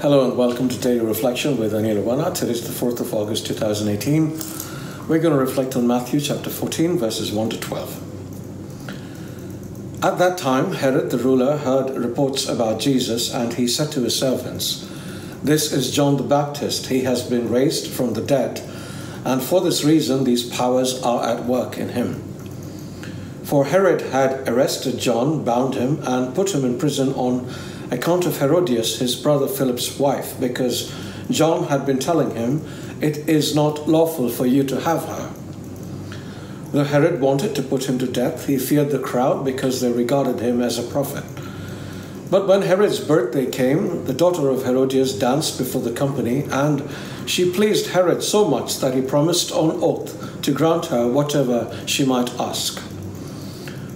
Hello and welcome to Daily Reflection with Aneel Aranha. Today is the 4th of August 2018. We're going to reflect on Matthew chapter 14 verses 1 to 12. At that time, Herod the ruler heard reports about Jesus, and he said to his servants, "This is John the Baptist. He has been raised from the dead, and for this reason these powers are at work in him." For Herod had arrested John, bound him, and put him in prison on account of Herodias, his brother Philip's wife, because John had been telling him, "It is not lawful for you to have her." Though Herod wanted to put him to death, he feared the crowd because they regarded him as a prophet. But when Herod's birthday came, the daughter of Herodias danced before the company, and she pleased Herod so much that he promised on oath to grant her whatever she might ask.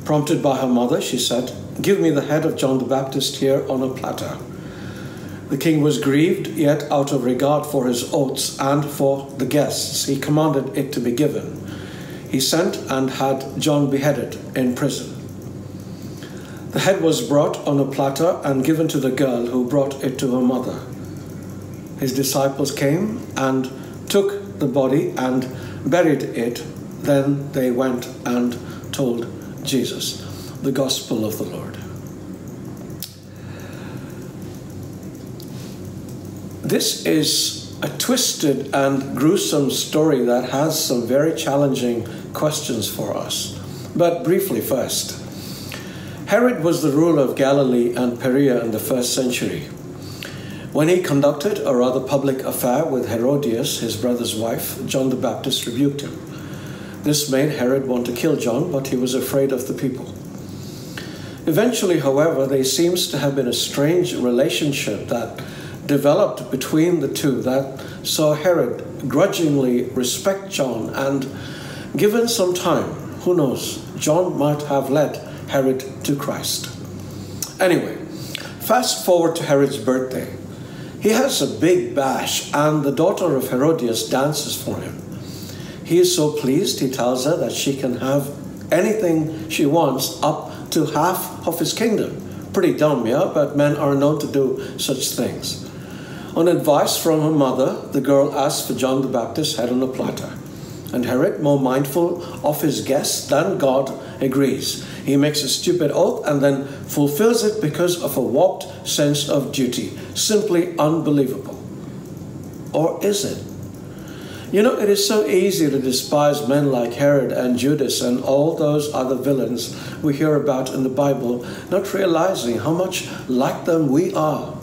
Prompted by her mother, she said, "Give me the head of John the Baptist here on a platter." The king was grieved, yet out of regard for his oaths and for the guests, he commanded it to be given. He sent and had John beheaded in prison. The head was brought on a platter and given to the girl, who brought it to her mother. His disciples came and took the body and buried it. Then they went and told Jesus. The Gospel of the Lord. This is a twisted and gruesome story that has some very challenging questions for us. But briefly first, Herod was the ruler of Galilee and Perea in the 1st century. When he conducted a rather public affair with Herodias, his brother's wife, John the Baptist rebuked him. This made Herod want to kill John, but he was afraid of the people. Eventually, however, there seems to have been a strange relationship that developed between the two that saw Herod grudgingly respect John, and given some time, who knows, John might have led Herod to Christ. Anyway, fast forward to Herod's birthday. He has a big bash, and the daughter of Herodias dances for him. He is so pleased, he tells her that she can have anything she wants, up to half of his kingdom. Pretty dumb, yeah, but men are known to do such things. On advice from her mother, the girl asks for John the Baptist's head on a platter. And Herod, more mindful of his guests than God, agrees. He makes a stupid oath and then fulfills it because of a warped sense of duty. Simply unbelievable. Or is it? You know, it is so easy to despise men like Herod and Judas and all those other villains we hear about in the Bible, not realizing how much like them we are.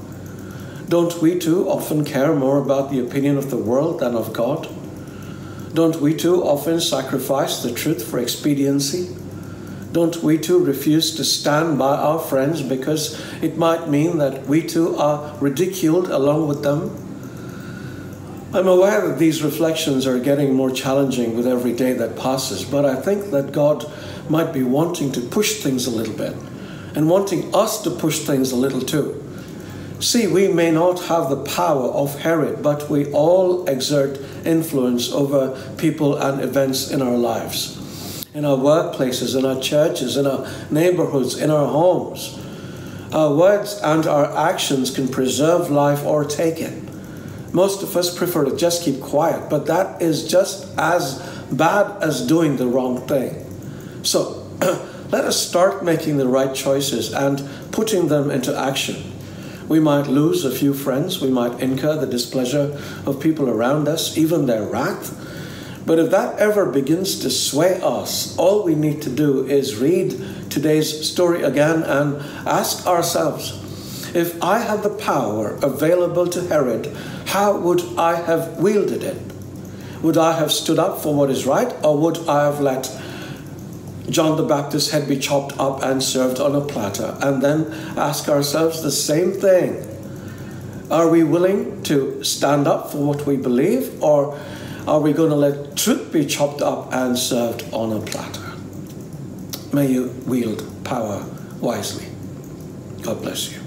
Don't we too often care more about the opinion of the world than of God? Don't we too often sacrifice the truth for expediency? Don't we too refuse to stand by our friends because it might mean that we too are ridiculed along with them? I'm aware that these reflections are getting more challenging with every day that passes, but I think that God might be wanting to push things a little bit and wanting us to push things a little too. See, we may not have the power of Herod, but we all exert influence over people and events in our lives, in our workplaces, in our churches, in our neighborhoods, in our homes. Our words and our actions can preserve life or take it. Most of us prefer to just keep quiet, but that is just as bad as doing the wrong thing. So let us start making the right choices and putting them into action. We might lose a few friends, we might incur the displeasure of people around us, even their wrath. But if that ever begins to sway us, all we need to do is read today's story again and ask ourselves, if I had the power available to Herod, how would I have wielded it? Would I have stood up for what is right, or would I have let John the Baptist's head be chopped up and served on a platter? And then ask ourselves the same thing. Are we willing to stand up for what we believe, or are we going to let truth be chopped up and served on a platter? May you wield power wisely. God bless you.